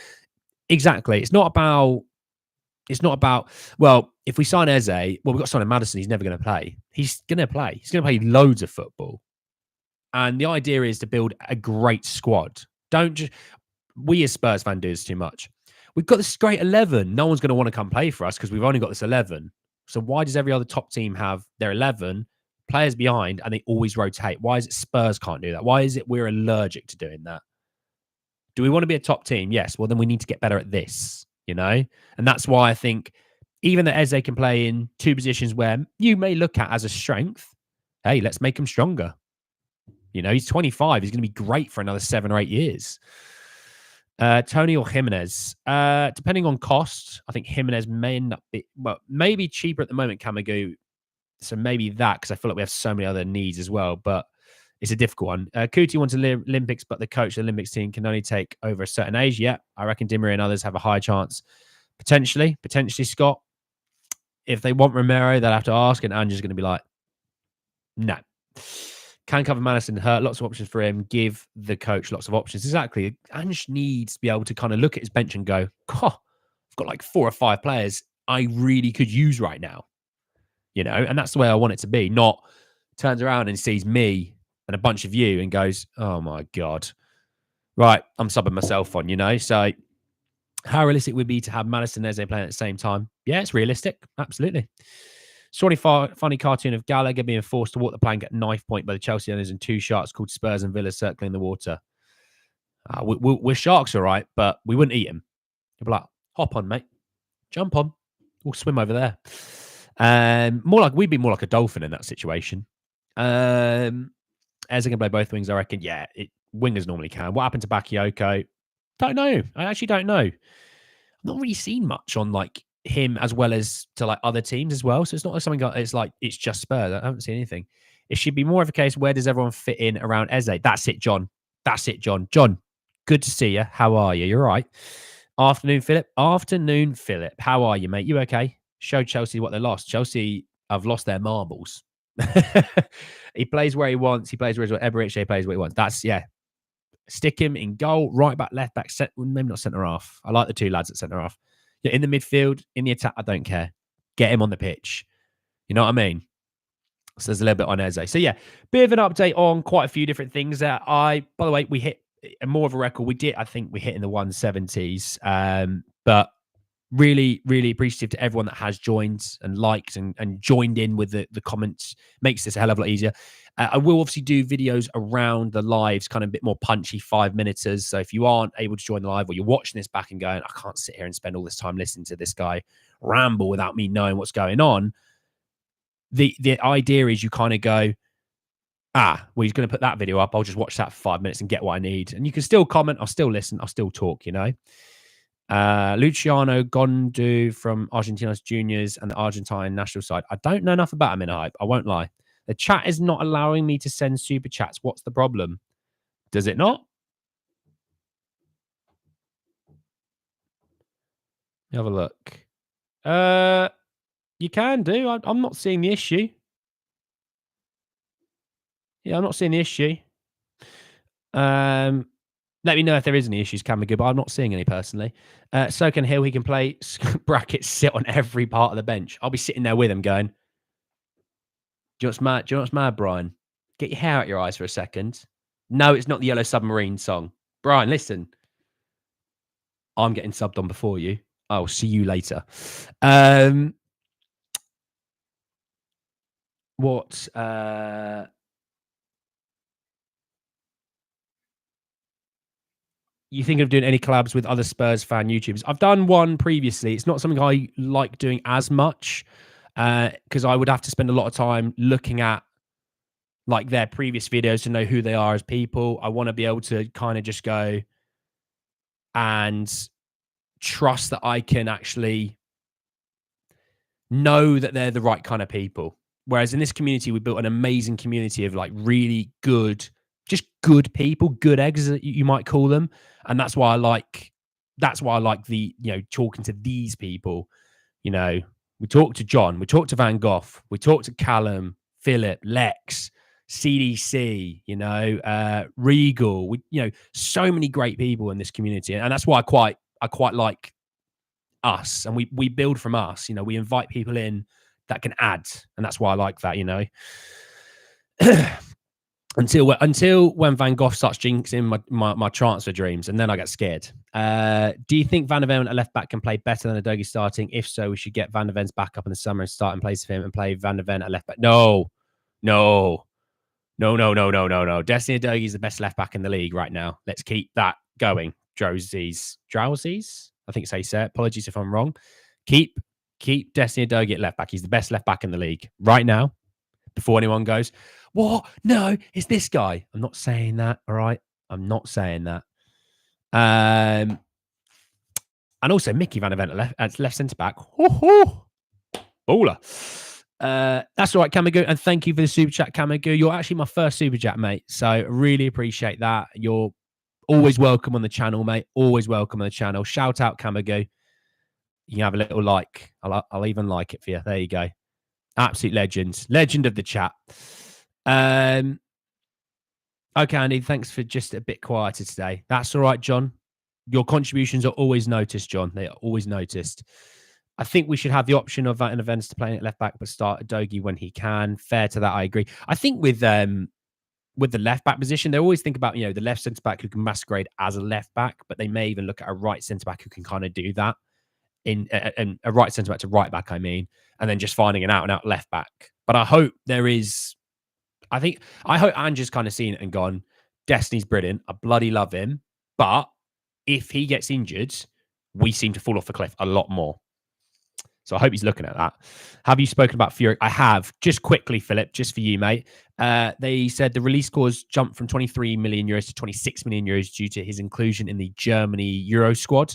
Exactly. It's not about, well, if we sign Eze, well, we've got Son Madison. He's never going to play. He's going to play. He's going to play loads of football. And the idea is to build a great squad. Don't just, we as Spurs fans do this too much. We've got this great 11. No one's going to want to come play for us because we've only got this 11. So why does every other top team have their 11 players behind and they always rotate? Why is it Spurs can't do that? Why is it we're allergic to doing that? Do we want to be a top team? Yes. Well, then we need to get better at this, And that's why I think even that Eze can play in two positions where you may look at as a strength, hey, let's make him stronger. He's 25. He's going to be great for another 7 or 8 years. Tony or Jimenez? Depending on cost, I think Jimenez may end up maybe cheaper at the moment, Kamagu. So maybe that, because I feel like we have so many other needs as well. But it's a difficult one. Kuti wants to Olympics, but the coach of the Olympics team can only take over a certain age. Yeah, I reckon Dimmery and others have a high chance. Potentially, Scott. If they want Romero, they'll have to ask, and Ange's going to be like, no. Can cover Madison hurt. Lots of options for him. Give the coach lots of options. Exactly. Ange needs to be able to kind of look at his bench and go, I've got like 4 or 5 players I really could use right now. And that's the way I want it to be. Not turns around and sees me and a bunch of you and goes, oh my God. Right, I'm subbing myself on, So how realistic would it be to have Madison and Eze playing at the same time? Yeah, it's realistic. Absolutely. Sorry, funny cartoon of Gallagher being forced to walk the plank at knife point by the Chelsea owners and 2 sharks called Spurs and Villa circling the water. We're sharks, all right, but we wouldn't eat them. You'd be like, hop on, mate. Jump on. We'll swim over there. We'd be more like a dolphin in that situation. Eze can play both wings, I reckon. Yeah, wingers normally can. What happened to Bakayoko? Don't know. I actually don't know. I've not really seen much on him as well as to other teams as well. So it's not like something it's just Spurs. I haven't seen anything. It should be more of a case, where does everyone fit in around Eze? That's it, John. John, good to see you. How are you? You're right. Afternoon, Philip. How are you, mate? You okay? Show Chelsea what they lost. Chelsea have lost their marbles. He plays where he wants. He plays wherever Richie plays where he wants. That's, yeah. Stick him in goal, right back, left back, maybe not centre half. I like the 2 lads at centre half. Yeah, in the midfield, in the attack, I don't care. Get him on the pitch. You know what I mean? So there's a little bit on Eze. So yeah, bit of an update on quite a few different things that by the way, we hit more of a record. I think we hit in the 170s. But really, really appreciative to everyone that has joined and liked and joined in with the comments. Makes this a hell of a lot easier. I will obviously do videos around the lives, kind of a bit more punchy 5-minuters. So if you aren't able to join the live or you're watching this back and going, I can't sit here and spend all this time listening to this guy ramble without me knowing what's going on. The idea is you kind of go, he's going to put that video up. I'll just watch that for 5 minutes and get what I need. And you can still comment. I'll still listen. I'll still talk, Luciano Gondu from Argentinos Juniors and the Argentine national side. I don't know enough about him in a hype. I won't lie. The chat is not allowing me to send super chats. What's the problem? Does it not? Have a look. You can do. I'm not seeing the issue. Yeah, I'm not seeing the issue. Let me know if there is any issues, Camagu, but I'm not seeing any personally. So can Hill. He can play brackets, sit on every part of the bench. I'll be sitting there with him going, do you know what's mad? Do you know what's mad, Brian? Get your hair out your eyes for a second. No, it's not the Yellow Submarine song. Brian, listen. I'm getting subbed on before you. I'll see you later. What you think of doing any collabs with other Spurs fan YouTubers? I've done one previously. It's not something I like doing as much because I would have to spend a lot of time looking at like their previous videos to know who they are as people. I want to be able to kind of just go and trust that I can actually know that they're the right kind of people. Whereas in this community, we built an amazing community of like really good, just good people, good eggs, you might call them. And that's why I like the, talking to these people. We talked to John, we talked to Van Gogh, we talked to Callum, Philip, Lex, CDC, Regal. So many great people in this community. And that's why I quite like us, and we build from us. We invite people in that can add, and that's why I like that. Until when Van Gogh starts jinxing my transfer dreams, and then I get scared. Do you think Van der Ven at left back can play better than Udogie starting? If so, we should get Van der Ven's back up in the summer and start in place of him and play Van der Ven at left back. No. Destiny Udogie is the best left back in the league right now. Let's keep that going. Drowsies. I think it's how you say it. Apologies if I'm wrong. Keep Destiny Udogie at left back. He's the best left back in the league right now. Before anyone goes, what? No, it's this guy. I'm not saying that. All right. I'm not saying that. And also Mickey Van der Ven at left centre back. Baller. That's all right, Camagu. And thank you for the super chat, Camagu. You're actually my first super chat, mate. So really appreciate that. You're always welcome on the channel, mate. Always welcome on the channel. Shout out, Camagu. You can have a little like. I'll even like it for you. There you go. Absolute legend of the chat. Okay, Andy, thanks for just a bit quieter today. That's all right, John. Your contributions are always noticed, John. They are always noticed. I think we should have the option of Van der Ven to play at left back, but start Udogie when he can. Fair to that, I agree. I think with the left back position, they always think about the left centre back who can masquerade as a left back, but they may even look at a right centre back who can kind of do that. In a right centre back to right back, I mean, and then just finding an out and out left back. But I hope there is. I hope Ange's kind of seen it and gone, Destiny's brilliant. I bloody love him. But if he gets injured, we seem to fall off the cliff a lot more. So I hope he's looking at that. Have you spoken about Furich? I have. Just quickly, Philip, just for you, mate. They said the release clause jumped from 23 million euros to 26 million euros due to his inclusion in the Germany Euro squad.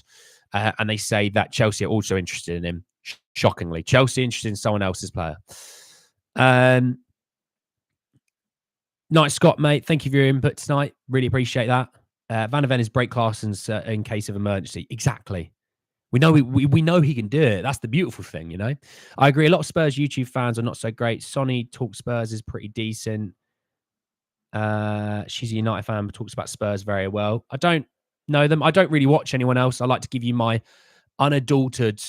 And they say that Chelsea are also interested in him. Shockingly, Chelsea interested in someone else's player. Nice, Scott, mate. Thank you for your input tonight. Really appreciate that. Van der Ven is break Claessen's in case of emergency. Exactly. We know we know he can do it. That's the beautiful thing, I agree. A lot of Spurs YouTube fans are not so great. Sonny Talk Spurs is pretty decent. She's a United fan, but talks about Spurs very well. I don't know them. I don't really watch anyone else. I like to give you my unadulterated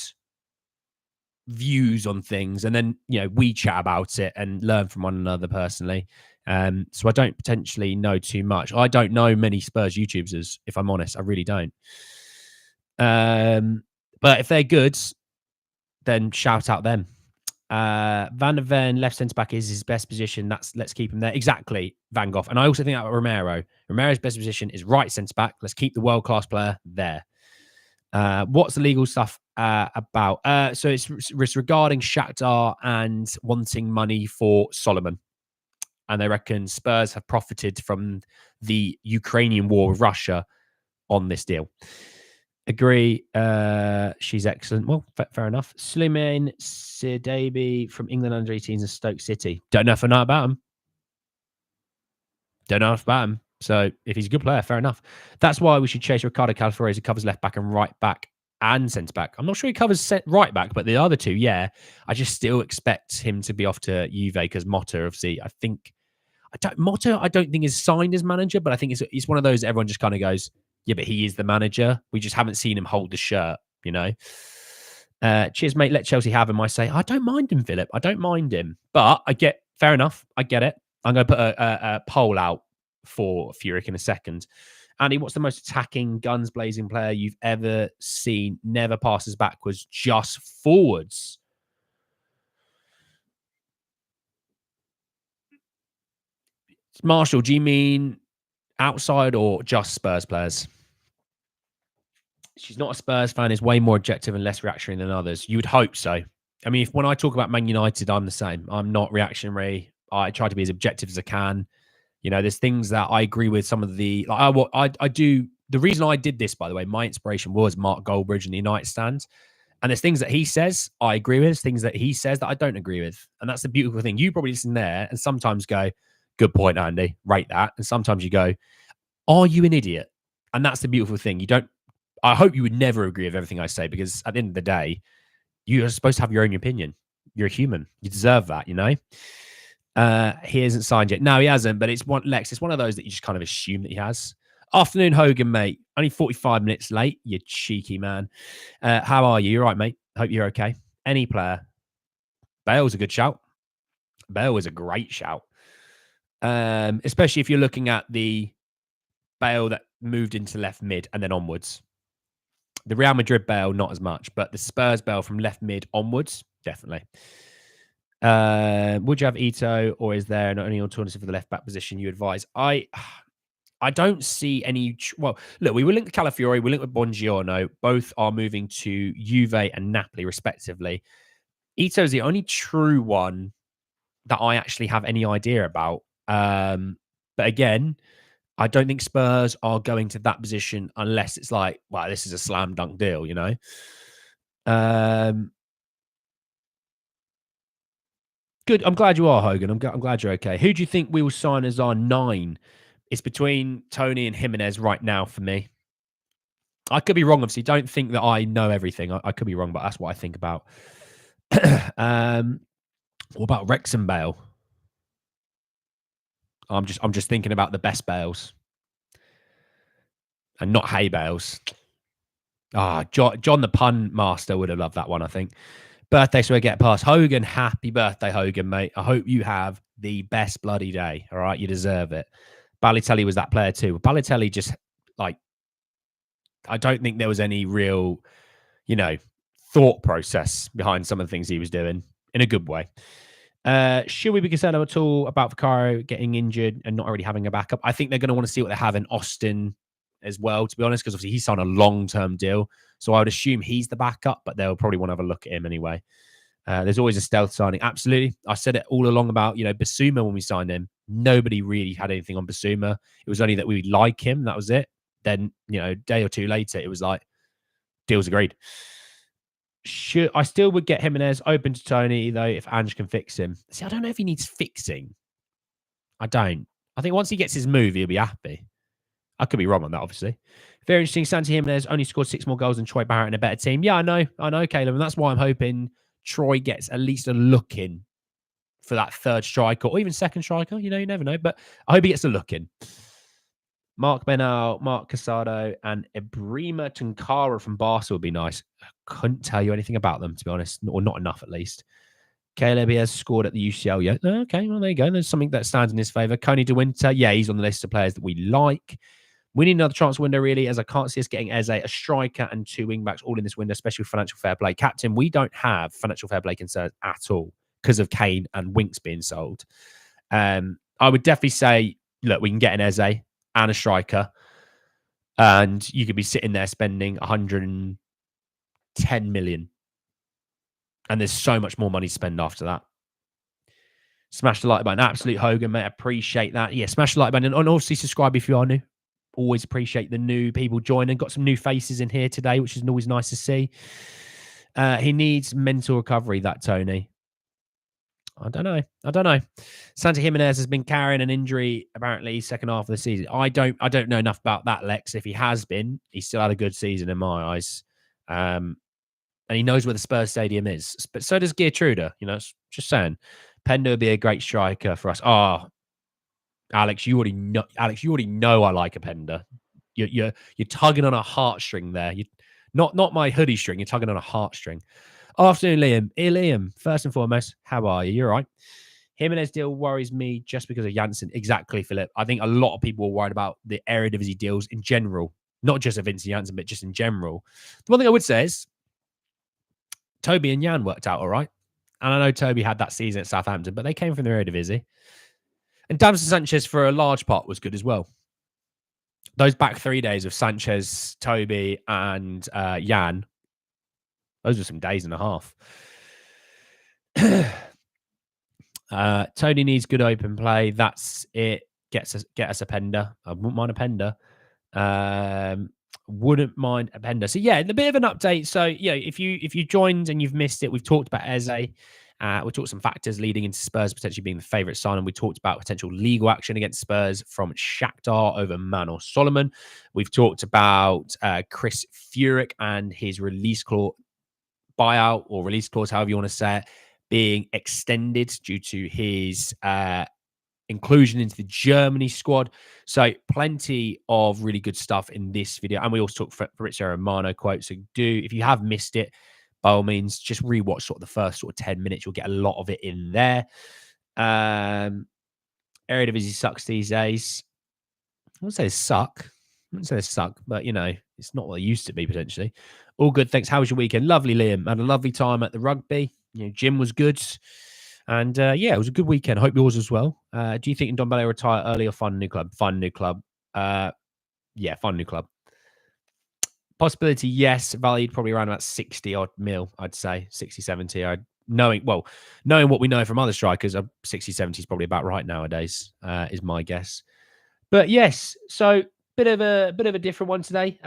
views on things, and then we chat about it and learn from one another personally. So I don't potentially know too much. I don't know many Spurs YouTubers, if I'm honest. I really don't. But if they're good, then shout out them. Van der Ven, left centre back, is his best position. Let's keep him there. Exactly, Van Gogh. And I also think that Romero. Romero's best position is right centre back. Let's keep the world class player there. What's the legal stuff about? So it's regarding Shakhtar and wanting money for Solomon. And they reckon Spurs have profited from the Ukrainian war with Russia on this deal. Agree. She's excellent. Well, fair enough. Slimane Sidabi from England under 18s and Stoke City. Don't know if I know about him. So if he's a good player, fair enough. That's why we should chase Ricardo Calafiores, who covers left back and right back and centre back. I'm not sure he covers right back, but the other two, yeah. I just still expect him to be off to Juve because Motta, obviously, I think Motto, I don't think is signed as manager, but I think it's one of those that everyone just kind of goes, yeah, but he is the manager. We just haven't seen him hold the shirt, you know. Cheers, mate. Let Chelsea have him. I say, I don't mind him, Philip. I don't mind him. But I get, fair enough. I get it. I'm going to put a poll out for Furich in a second. Andy, what's the most attacking, guns blazing player you've ever seen? Never passes backwards, just forwards. Marshall, do you mean outside or just Spurs players? She's not a Spurs fan, is way more objective and less reactionary than others. You would hope so. I mean, when I talk about Man United, I'm the same. I'm not reactionary. I try to be as objective as I can. You know, there's things that I agree with. Some of the I do. The reason I did this, by the way, my inspiration was Mark Goldbridge and the United stand. And there's things that he says I agree with. There's things that he says that I don't agree with. And that's the beautiful thing. You probably listen there and sometimes go, good point, Andy, rate that. And sometimes you go, are you an idiot? And that's the beautiful thing. I hope you would never agree with everything I say, because at the end of the day, you're supposed to have your own opinion. You're a human. You deserve that, you know? He hasn't signed yet. No, he hasn't, but it's one of those that you just kind of assume that he has. Afternoon, Hogan, mate. Only 45 minutes late, you cheeky man. How are you? You're right, mate. Hope you're okay. Any player. Bale's a good shout. Bale is a great shout. Especially if you're looking at the Bale that moved into left mid and then onwards. The Real Madrid Bale, not as much, but the Spurs Bale from left mid onwards, definitely. Would you have Ito, or is there not any alternative for the left back position you advise? I don't see any. Well, look, we were linked with Calafiori, we linked with Bongiorno. Both are moving to Juve and Napoli, respectively. Ito is the only true one that I actually have any idea about. But again, I don't think Spurs are going to that position unless it's like, wow, this is a slam dunk deal, you know? Good. I'm glad you are, Hogan. I'm glad you're okay. Who do you think we will sign as our 9? It's between Tony and Jimenez right now for me. I could be wrong, obviously. Don't think that I know everything. I could be wrong, but that's what I think about. What about Wrexham Bale? I'm just thinking about the best Bales. And not hay bales. John the pun master would have loved that one, I think. Birthday, so I get past. Hogan, happy birthday, Hogan, mate. I hope you have the best bloody day. All right, you deserve it. Balotelli was that player too. Balotelli just, like, I don't think there was any real, thought process behind some of the things he was doing in a good way. Should we be concerned at all about Vicario getting injured and not already having a backup? I think they're going to want to see what they have in Austin as well, to be honest, because obviously he's signed a long-term deal. So I would assume he's the backup, but they'll probably want to have a look at him anyway. There's always a stealth signing. Absolutely. I said it all along about, Basuma when we signed him. Nobody really had anything on Basuma. It was only that we like him. That was it. Then, a day or two later, it was like, deal's agreed. I still would get Jimenez open to Tony, though, if Ange can fix him. See, I don't know if he needs fixing. I don't. I think once he gets his move, he'll be happy. I could be wrong on that, obviously. Very interesting. Santi Jimenez only scored 6 more goals than Troy Barrett in a better team. Yeah, I know, Caleb. And that's why I'm hoping Troy gets at least a look in for that third striker or even second striker. You never know. But I hope he gets a look in. Mark Benal, Mark Casado, and Ibrahima Tunkara from Barca would be nice. I couldn't tell you anything about them, to be honest, or not enough at least. Caleb, he has scored at the UCL yet. Okay, well, there you go. There's something that stands in his favour. Coney De Winter, yeah, he's on the list of players that we like. We need another transfer window, really, as I can't see us getting Eze, a striker, and 2 wing-backs all in this window, especially with financial fair play. Captain, we don't have financial fair play concerns at all because of Kane and Winks being sold. I would definitely say, look, we can get an Eze and a striker, and you could be sitting there spending 110 million. And there's so much more money to spend after that. Smash the like button. Absolute Hogan, mate. Appreciate that. Yeah, smash the like button. And obviously subscribe if you are new. Always appreciate the new people joining. Got some new faces in here today, which is always nice to see. He needs mental recovery, that Tony. I don't know. Santi Jimenez has been carrying an injury, apparently, second half of the season. I don't know enough about that, Lex. If he has been, he's still had a good season in my eyes. And he knows where the Spurs stadium is. But so does Geertruida. Just saying. Pender would be a great striker for us. Alex, you already know. Alex, you already know I like Openda. You're tugging on a heartstring there. You not my hoodie string. You're tugging on a heartstring. Afternoon, Liam. Hey, Liam. First and foremost, how are you? You're right. Jimenez deal worries me just because of Janssen. Exactly, Philip. I think a lot of people are worried about the Eredivisie deals in general, not just of Vincent Janssen, but just in general. The one thing I would say is Toby and Jan worked out all right. And I know Toby had that season at Southampton, but they came from the Eredivisie. And Davinson Sanchez, for a large part, was good as well. Those back 3 days of Sanchez, Toby, and Jan, those were some days and a half. Tony needs good open play. That's it. Get us a Pender. I wouldn't mind a Pender. Wouldn't mind a Pender. So yeah, a bit of an update. So yeah, if you joined and you've missed it, we've talked about Eze. We talked some factors leading into Spurs potentially being the favourite sign, and we talked about potential legal action against Spurs from Shakhtar over Manor Solomon. We've talked about Chris Furich and his release clause, buyout or release clause, however you want to say it, being extended due to his inclusion into the Germany squad. So plenty of really good stuff in this video. And we also talked Fabrizio Romano quote. So if you have missed it, by all means, just rewatch sort of the first sort of 10 minutes. You'll get a lot of it in there. Eredivisie sucks these days. I wouldn't say they suck, but it's not what they used to be potentially. All good, thanks. How was your weekend? Lovely, Liam. Had a lovely time at the rugby. Gym was good. And yeah, it was a good weekend. I hope yours as well. Do you think Ndombele will retire early or find a new club? Find a new club. Yeah, find a new club. Possibility, yes. Valued probably around about 60 odd mil, I'd say. 60, 70. Knowing what we know from other strikers, 60, 70 is probably about right nowadays, is my guess. But yes, so bit of a different one today.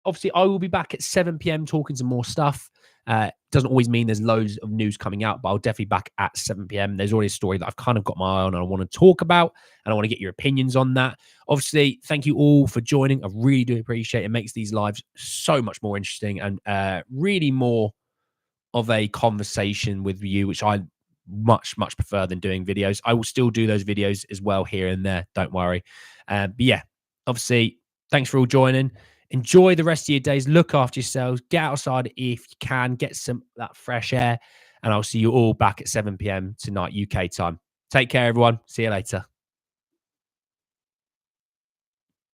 Obviously, I will be back at 7 p.m. talking some more stuff. Doesn't always mean there's loads of news coming out, but I'll definitely back at 7 p.m. There's already a story that I've kind of got my eye on and I want to talk about, and I want to get your opinions on that. Obviously, thank you all for joining. I really do appreciate it. It makes these lives so much more interesting and really more of a conversation with you, which I much prefer than doing videos. I will still do those videos as well here and there, don't worry. But yeah, obviously, thanks for all joining. Enjoy the rest of your days. Look after yourselves. Get outside if you can. Get some that fresh air. And I'll see you all back at 7 p.m. tonight, UK time. Take care, everyone. See you later.